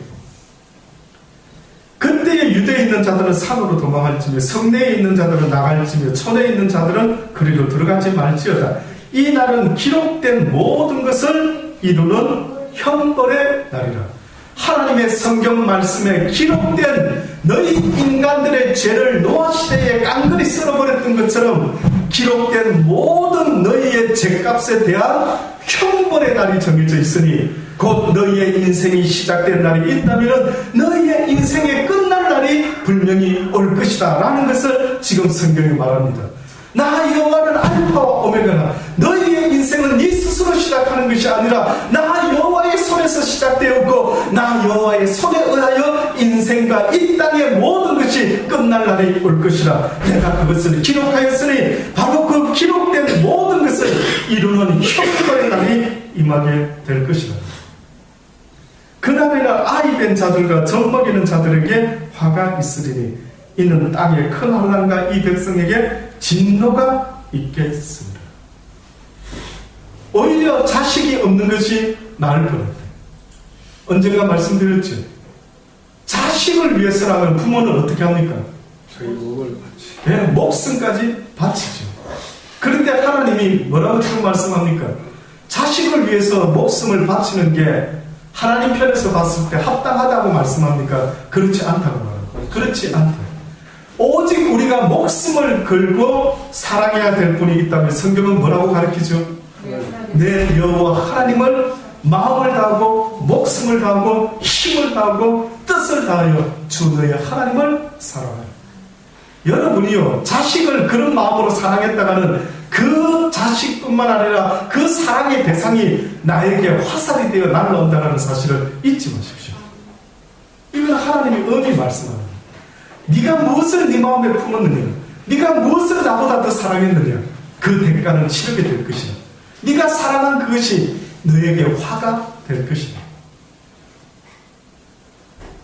그때 그때에 유대에 있는 자들은 산으로 도망할지며 성내에 있는 자들은 나갈지며 촌에 있는 자들은 그리로 들어가지 말지어다. 이 날은 기록된 모든 것을 이루는 형벌의 날이라. 하나님의 성경 말씀에 기록된 너희 인간들의 죄를 노아 시대에 깡그리 쓸어버렸던 것처럼 기록된 모든 너희의 죄값에 대한 형벌의 날이 정해져 있으니 곧 너희의 인생이 시작된 날이 있다면 너희의 인생의 끝날 날이 분명히 올 것이다 라는 것을 지금 성경이 말합니다. 나 여호와는 알파와 오메가라. 너희의 인생은 네 스스로 시작하는 것이 아니라 나 여호와의 손에서 시작되었고 나 여호와의 손에 의하여 인생과 이 땅의 모든 것이 끝날 날이 올 것이라. 내가 그것을 기록하였으니 바로 그 기록된 모든 것을 이루는 형벌의 날이 임하게 될 것이라. 그날에는 아이 된 자들과 젖 먹이는 자들에게 화가 있으리니 이는 땅의 큰 환난과 이 백성에게 진노가 있겠습니다. 오히려 자식이 없는 것이 나을 뻔했다. 언젠가 말씀드렸죠. 자식을 위해서라면 부모는 어떻게 합니까? 자기 몸을 바치. 네, 목숨까지 바치죠. 그런데 하나님이 뭐라고 지금 말씀합니까? 자식을 위해서 목숨을 바치는 게 하나님 편에서 봤을 때 합당하다고 말씀합니까? 그렇지 않다고 말합니다. 그렇지 않다. 오직 우리가 목숨을 걸고 사랑해야 될 분이 있다면 성경은 뭐라고 가르치죠? 내 여호와 하나님을 마음을 다하고 목숨을 다하고 힘을 다하고 뜻을 다하여 주 너의 하나님을 사랑하라. 여러분이요, 자식을 그런 마음으로 사랑했다가는 그 자식뿐만 아니라 그 사랑의 대상이 나에게 화살이 되어 날라온다는 사실을 잊지 마십시오. 이건 하나님이 엄히 말씀합니다. 네가 무엇을 네 마음에 품었느냐, 네가 무엇을 나보다 더 사랑했느냐, 그 대가는 치르게 될 것이다. 네가 사랑한 그것이 너에게 화가 될 것이다.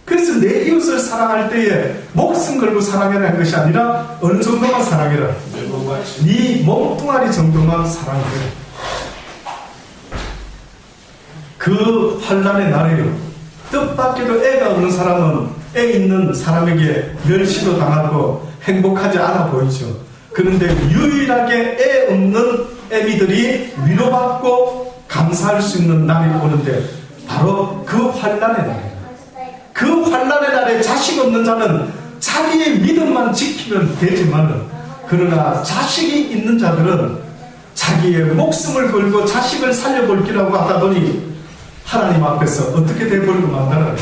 그래서 내 이웃을 사랑할 때에 목숨 걸고 사랑해라 한 것이 아니라 어느 정도만 사랑해라. 네 몸뚱아리 정도만 사랑해라. 그 환난의 날에요, 뜻밖에도 애가 없는 사람은 애 있는 사람에게 멸시도 당하고 행복하지 않아 보이죠. 그런데 유일하게 애 없는 애미들이 위로받고 감사할 수 있는 날이 오는데 바로 그 환난의 날이에요. 그 환난의 날에 자식 없는 자는 자기의 믿음만 지키면 되지만, 그러나 자식이 있는 자들은 자기의 목숨을 걸고 자식을 살려볼 기라고 하다 보니 하나님 앞에서 어떻게 돼버리고 만나는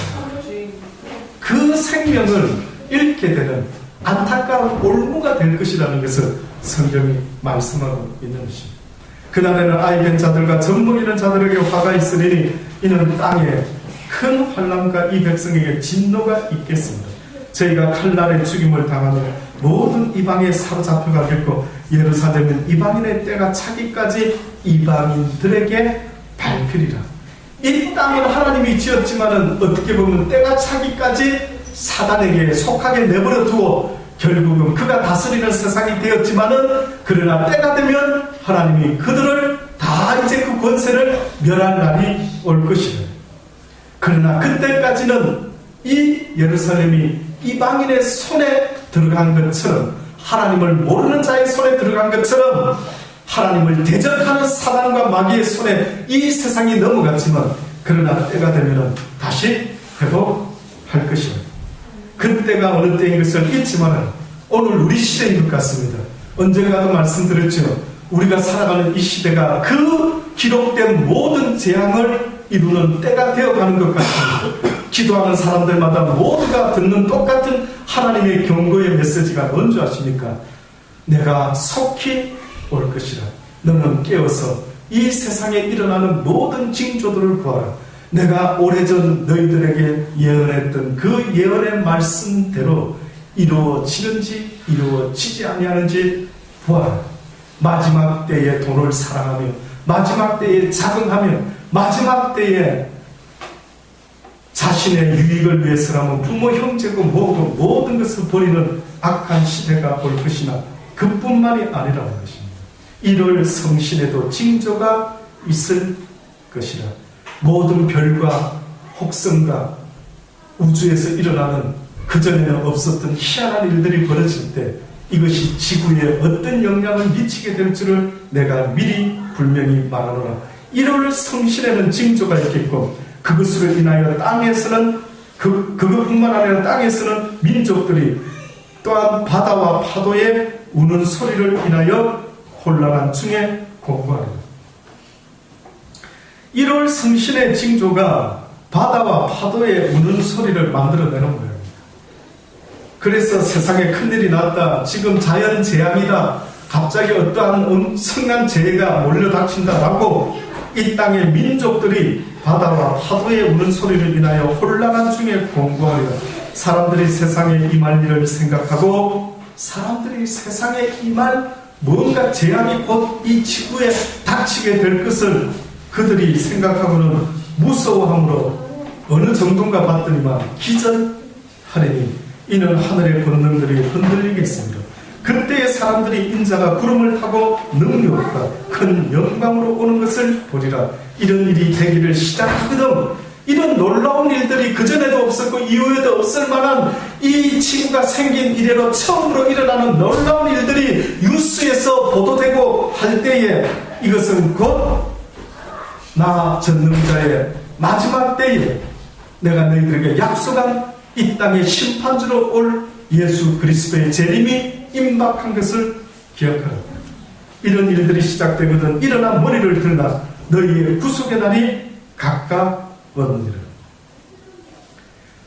그 생명을 잃게 되는 안타까운 올무가 될 것이라는 것을 성경이 말씀하고 있는 것입니다. 그날에는 아이 된 자들과 젖 먹이는 자들에게 화가 있으리니 이는 땅에 큰 환난과 이 백성에게 진노가 있겠습니다. 저희가 칼날의 죽임을 당하며 모든 이방에 사로잡혀가겠고 예루살렘은 이방인의 때가 차기까지 이방인들에게 밟히리라. 이 땅은 하나님이 지었지만은 어떻게 보면 때가 차기까지 사단에게 속하게 내버려 두고 결국은 그가 다스리는 세상이 되었지만은, 그러나 때가 되면 하나님이 그들을 다 이제 그 권세를 멸할 날이 올 것이다. 그러나 그때까지는 이 예루살렘이 이방인의 손에 들어간 것처럼, 하나님을 모르는 자의 손에 들어간 것처럼 하나님을 대적하는 사단과 마귀의 손에 이 세상이 넘어갔지만, 그러나 때가 되면 다시 회복할 것입니다. 그때가 어느 때인 것을 잊지만 오늘 우리 시대인 것 같습니다. 언젠가도 말씀드렸죠. 우리가 살아가는 이 시대가 그 기록된 모든 재앙을 이루는 때가 되어가는 것 같습니다. 기도하는 사람들마다 모두가 듣는 똑같은 하나님의 경고의 메시지가 뭔지 아십니까? 내가 속히 올 것이라. 너는 깨어서 이 세상에 일어나는 모든 징조들을 보아라. 내가 오래전 너희들에게 예언했던 그 예언의 말씀대로 이루어지는지 이루어지지 아니하는지 보아라. 마지막 때에 돈을 사랑하며, 마지막 때에 자긍하며, 마지막 때에 자신의 유익을 위해서라면 부모, 형제고 뭐고 모든 것을 버리는 악한 시대가 올 것이나 그뿐만이 아니라는 것입니다. 이를 성신에도 징조가 있을 것이라. 모든 별과 혹성과 우주에서 일어나는 그전에는 없었던 희한한 일들이 벌어질 때 이것이 지구에 어떤 영향을 미치게 될 줄을 내가 미리 분명히 말하노라. 이를 성신에는 징조가 있겠고 그것으로 인하여 땅에서는 그것뿐만 아니라 땅에서는 민족들이 또한 바다와 파도의 우는 소리를 인하여 혼란한 중에 공부하리라. 1월 성신의 징조가 바다와 파도의 우는 소리를 만들어내는 거예요. 그래서 세상에 큰일이 났다, 지금 자연재앙이다, 갑자기 어떠한 엄청난 재해가 몰려닥친다라고 이 땅의 민족들이 바다와 파도의 우는 소리를 인하여 혼란한 중에 공부하리라. 사람들이 세상에 임할 일을 생각하고 사람들이 세상에 임할 뭔가 재앙이 곧 이 지구에 닥치게 될 것을 그들이 생각하고는 무서워함으로 어느 정도인가 봤더니만 기절하리니 이는 하늘의 권능들이 흔들리겠습니다. 그때의 사람들이 인자가 구름을 타고 능력과 큰 영광으로 오는 것을 보리라. 이런 일이 되기를 시작하거든 이런 놀라운 일들이 그전에도 없었고 이후에도 없을 만한 이 지구가 생긴 이래로 처음으로 일어나는 놀라운 일들이 뉴스에서 보도되고 할 때에 이것은 곧 나 전능자의 마지막 때에 내가 너희들에게 약속한 이 땅의 심판주로 올 예수 그리스도의 재림이 임박한 것을 기억하라. 이런 일들이 시작되거든 일어나 머리를 들라. 너희의 구속의 날이 가까웠느니라.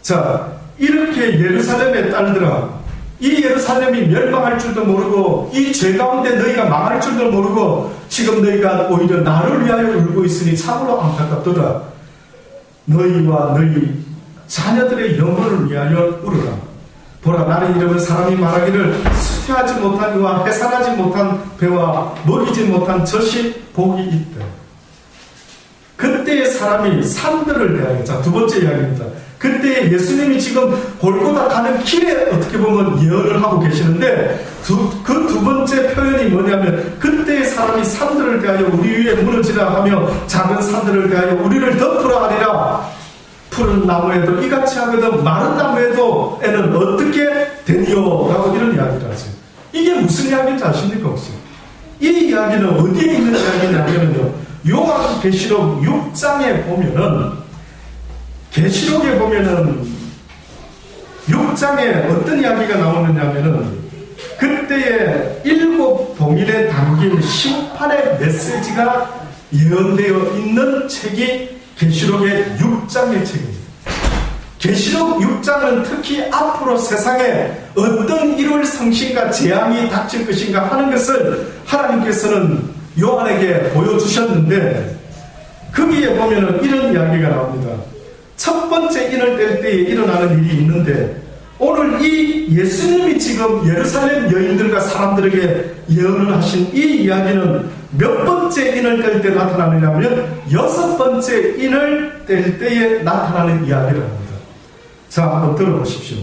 자, 이렇게 예루살렘의 딸들아, 이 예루살렘이 멸망할 줄도 모르고 이 죄 가운데 너희가 망할 줄도 모르고 지금 너희가 오히려 나를 위하여 울고 있으니 참으로 안타깝도다. 너희와 너희 자녀들의 영혼을 위하여 울으라. 보라, 나는 이름은 사람이 말하기를 수태하지 못한 이와 해산하지 못한 배와 먹이지 못한 젖이 복이 있다. 그때의 사람이 산들을 대하여, 자, 두 번째 이야기입니다. 그때 예수님이 지금 골고다 가는 길에 어떻게 보면 예언을 하고 계시는데 그 두 번째 표현이 뭐냐면 그때의 사람이 산들을 대하여 우리 위에 무너지라 하며 작은 산들을 대하여 우리를 덮으라 하리라. 푸른 나무에도 이같이 하거든 마른 나무에도에는 어떻게 되니요? 라고 이런 이야기를 하죠. 이게 무슨 이야기인지 아십니까 혹시? 이 이야기는 어디에 있는 이야기냐면요, 요한계시록 6장에 보면은, 계시록에 보면은 6장에 어떤 이야기가 나오느냐면은 그때의 7 봉인에 담긴 심판의 메시지가 예언되어 있는 책이 계시록의 6장의 책입니다. 계시록 6장은 특히 앞으로 세상에 어떤 1월 성신과 재앙이 닥칠 것인가 하는 것을 하나님께서는 요한에게 보여주셨는데 거기에 보면은 이런 이야기가 나옵니다. 첫 번째 인을 뗄 때에 일어나는 일이 있는데 오늘 이 예수님이 지금 예루살렘 여인들과 사람들에게 예언을 하신 이 이야기는 몇 번째 인을 뗄 때 나타나느냐면 6번째 인을 뗄 때에 나타나는 이야기를 합니다. 자, 한번 들어보십시오.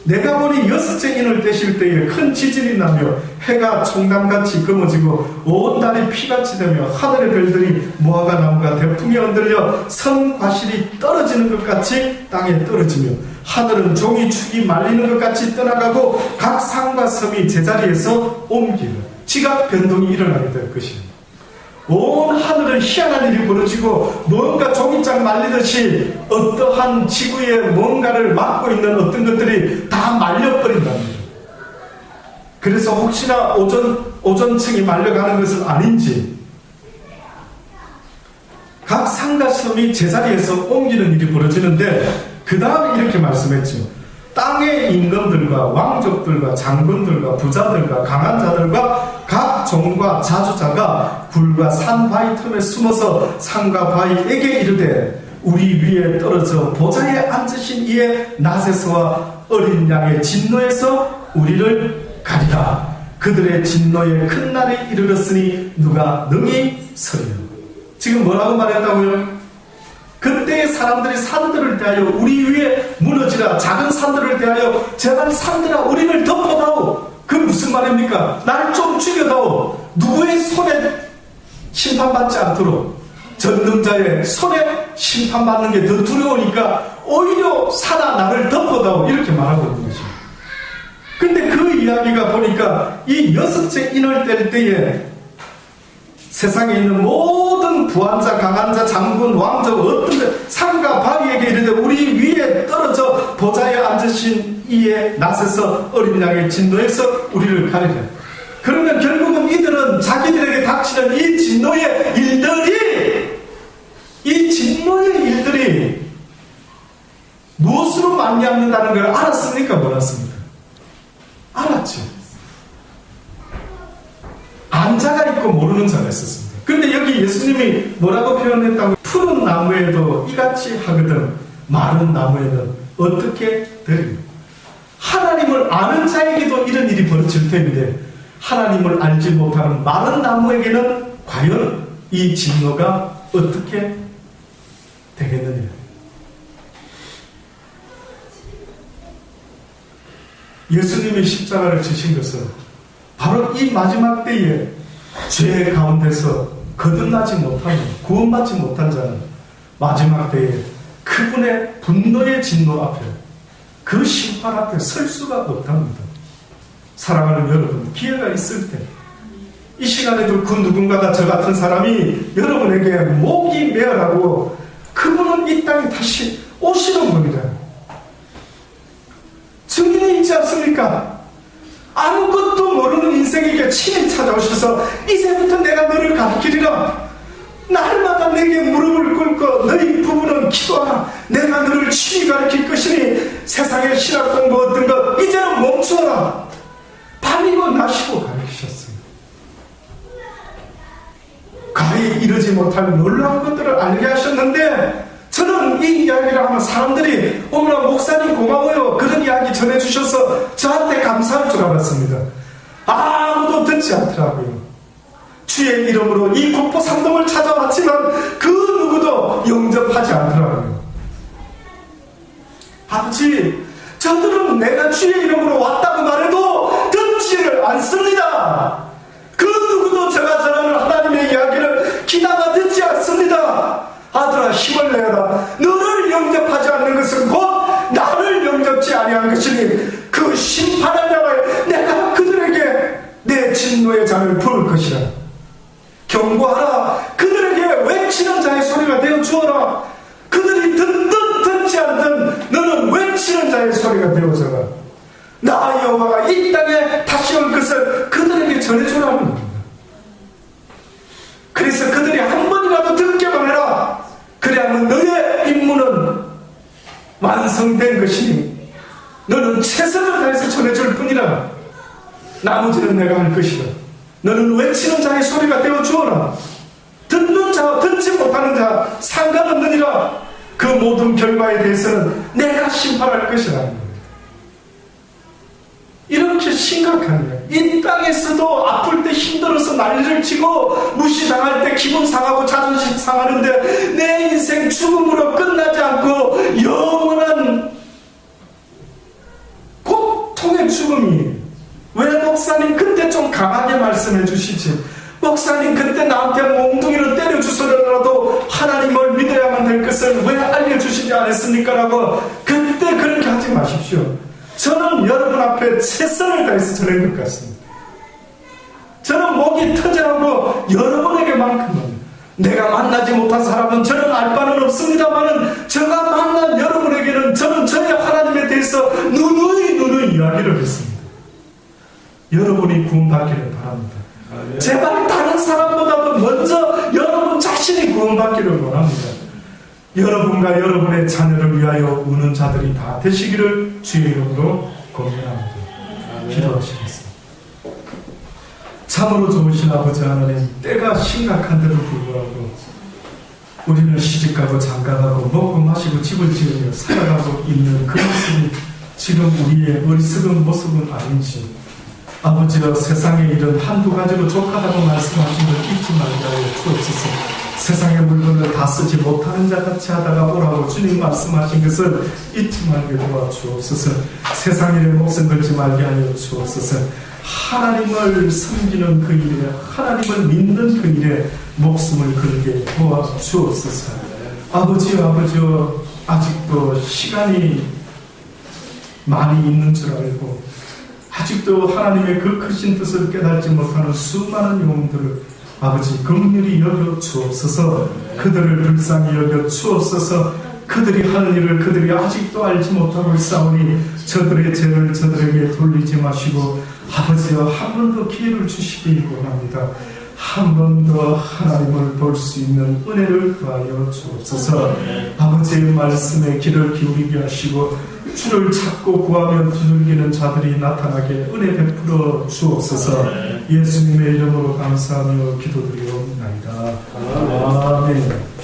내가 보니 6째 인을 떼실 때에 큰 지진이 나며 해가 총담같이 검어지고 온 달이 피같이 되며 하늘의 별들이 무화과 나무가 대풍에 흔들려 선 과실이 떨어지는 것 같이 땅에 떨어지며 하늘은 종이 축이 말리는 것 같이 떠나가고 각 산과 섬이 제자리에서 옮기는 지각 변동이 일어나게 될 것입니다. 온 하늘은 희한한 일이 벌어지고 뭔가 종이장 말리듯이 어떠한 지구에 뭔가를 막고 있는 어떤 것들이 다 말려버린답니다. 그래서 혹시나 오존층이 말려가는 것은 아닌지 각 산과 섬이 제자리에서 옮기는 일이 벌어지는데 그 다음에 이렇게 말씀했죠. 땅의 임금들과 왕족들과 장군들과 부자들과 강한 자들과 각 종과 자주자가 굴과 산 바위 틈에 숨어서 산과 바위에게 이르되 우리 위에 떨어져 보좌에 앉으신 이의 낫에서와 어린 양의 진노에서 우리를 가리라. 그들의 진노의 큰 날이 이르렀으니 누가 능히 서리요. 지금 뭐라고 말했다고요? 그때의 사람들이 산들을 대하여 우리 위에 무너지라. 작은 산들을 대하여 제발 산들아 우리를 덮어다오. 그 무슨 말입니까? 날 좀 죽여다오. 누구의 손에 심판받지 않도록 전능자의 손에 심판받는 게 더 두려우니까 오히려 사다 나를 덮어다오 이렇게 말하고 있는 거죠. 근데 그 이야기가 보니까 이 6째 인을 뗄 때에 세상에 있는 모든 부한자, 강한자, 장군, 왕자, 어떤 산과 바위에게 이르되 우리 위에 떨어져 보좌에 앉으신 이에 낫에서 어린 양의 진노에서 우리를 가리라. 그러면 결국은 이들은 자기들에게 닥치는 이 진노의 일들이 무엇으로 말미암는다는 걸 알았습니까? 몰랐습니까? 알았죠. 안 자가 있고 모르는 자가 있었습니다. 근데 여기 예수님이 뭐라고 표현했다고? 푸른 나무에도 이같이 하거든 마른 나무에는 어떻게 되리요? 하나님을 아는 자에게도 이런 일이 벌어질 텐데 하나님을 알지 못하는 마른 나무에게는 과연 이 진노가 어떻게 되겠느냐? 예수님이 십자가를 지신 것은 바로 이 마지막 때에 죄 가운데서 거듭나지 못하는, 구원받지 못한 자는 마지막 때에 그분의 분노의 진노 앞에, 그 심판 앞에 설 수가 없답니다. 사랑하는 여러분, 기회가 있을 때 이 시간에도 그 누군가가 저 같은 사람이 여러분에게 목이 메어라고, 그분은 이 땅에 다시 오시는 분이다. 증인이 있지 않습니까? 아무것도 모르는 인생에게 친히 찾아오셔서 이제부터 내가 너를 가르치리라. 날마다 내게 무릎을 꿇고 너희 부부는 기도하라. 내가 너를 친히 가르칠 것이니 세상의 신학 공부 어떤 것 이제는 멈추어라. 밤이고 낮이고 가르치셨어요. 가히 이르지 못할 놀라운 것들을 알게 하셨는데, 저는 이 이야기를 하면 사람들이 어머나 목사님 고마워요 그런 이야기 전해주셔서 저한테 감사할 줄 알았습니다. 아무도 듣지 않더라고요. 주의 이름으로 이 국보 상동을 찾아왔지만 그 누구도 영접하지 않더라고요. 아버지, 저들은 내가 주의 이름으로 왔다고 말해도 듣지를 않습니다. 그 누구도 제가 전하는 하나님의 이야기를 귀담아 듣지 않습니다. 아들아, 힘을 내어라. 너를 영접하지 않는 것은 곧 나를 영접지 아니한 것이니 그 심판의 날에 내가 그들에게 내 진노의 잔을 부을 것이라. 경고하라. 그들에게 외치는 자의 소리가 되어 주어라. 그들이 듣든 듣지 않든 너는 외치는 자의 소리가 되어져라. 나 여호와가 이 땅에 다시 올 것을 그들에게 전해주라는 겁니다. 그래서 그들이 한 번이라도 듣게만 해라. 그래야만 너의 임무는 완성된 것이니 너는 최선을 다해서 전해줄 뿐이라. 나머지는 내가 할 것이다. 너는 외치는 자의 소리가 되어 주어라. 듣는 자와 듣지 못하는 자 상관없느니라. 그 모든 결과에 대해서는 내가 심판할 것이라는 겁니다. 이렇게 심각한 거예요. 이 땅에서도 아플 때 힘들어서 난리를 치고 무시당할 때 기분 상하고 자존심 상하는데 내 인생 죽음으로 끝나지 않고 영원한 고통의 죽음이, 왜 목사님 그때 좀 강하게 말씀해 주시지, 목사님 그때 나한테 몽둥이로 때려주서라도 하나님을 믿어야만 될 것을 왜 알려주시지 않았습니까? 라고 그때 그렇게 하지 마십시오. 저는 여러분 앞에 최선을 다해서 전한 것 같습니다. 저는 목이 터져나고 여러분에게만큼은, 내가 만나지 못한 사람은 저는 알 바는 없습니다만은 제가 만난 여러분에게는 저는 저의 하나님에 대해서 누누이 이야기를 했습니다. 여러분이 구원받기를 바랍니다. 제발 다른 사람보다도 먼저 여러분 자신이 구원받기를 원합니다. 여러분과 여러분의 자녀를 위하여 우는 자들이 다 되시기를 주의 이름으로 권면합니다. 기도하시겠습니다. 참으로 좋으신 아버지 하나님, 때가 심각한데도 불구하고 우리는 시집가고 장가가고 먹고 마시고 집을 지으며 살아가고 있는 그 모습이 지금 우리의 어리석은 모습은 아닌지, 아버지여, 세상의 일은 한두 가지로 족하다고 말씀하신 걸 잊지 말게 하여 주옵소서. 세상의 물건을 다 쓰지 못하는 자 같이 하다가 오라고 주님 말씀하신 것을 잊지 말게 도와주옵소서. 세상 일에 목숨 걸지 말게 하여 주옵소서. 하나님을 섬기는 그 일에, 하나님을 믿는 그 일에 목숨을 걸게 도와주옵소서. 아버지요, 아직도 시간이 많이 있는 줄 알고 아직도 하나님의 그 크신 뜻을 깨닫지 못하는 수많은 영혼들을 아버지 긍휼히 여겨 주옵소서. 그들을 불쌍히 여겨 주옵소서. 그들이 하는 일을 그들이 아직도 알지 못하고 있사오니 저들의 죄를 저들에게 돌리지 마시고 아버지여 한 번 더 기회를 주시기 원합니다. 한 번 더 하나님을 볼 수 있는 은혜를 더하여 주옵소서. 아버지의 말씀에 귀를 기울이게 하시고 주를 찾고 구하며 두들기는 자들이 나타나게 은혜 베풀어 주옵소서. 예수님의 이름으로 감사하며 기도드리옵나이다. 아멘.